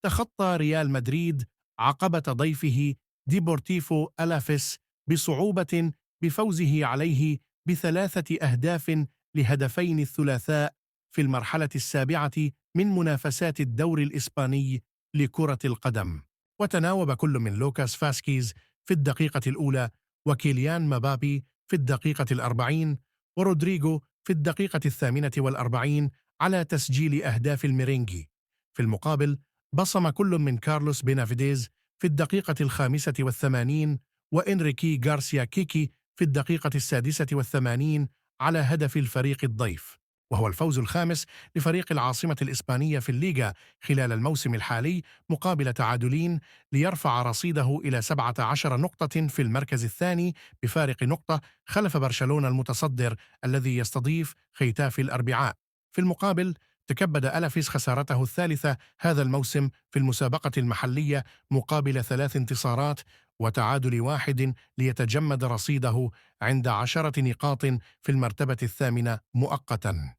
تخطى ريال مدريد عقبة ضيفه ديبورتيفو ألافيس بصعوبة بفوزه عليه ب3 أهداف لهدفين الثلاثاء في المرحلة السابعة من منافسات الدوري الإسباني لكرة القدم. وتناوب كل من لوكاس فاسكيز في الدقيقة الأولى، وكيليان مبابي في الدقيقة 40، ورودريغو في الدقيقة 48 على تسجيل أهداف الميرينجي. في المقابل بصم كل من كارلوس بينافيديز في الدقيقة 85 وإنريكي غارسيا كيكي في الدقيقة 86 على هدف الفريق الضيف، وهو الفوز الخامس لفريق العاصمة الإسبانية في الليغا خلال الموسم الحالي مقابل تعادلين، ليرفع رصيده إلى 17 نقطة في المركز الثاني بفارق نقطة خلف برشلونة المتصدر الذي يستضيف ختاف الأربعاء. في المقابل تكبد ألافيس خسارته الثالثة هذا الموسم في المسابقة المحلية مقابل 3 انتصارات وتعادل واحد، ليتجمد رصيده عند 10 نقاط في المرتبة الثامنة مؤقتا.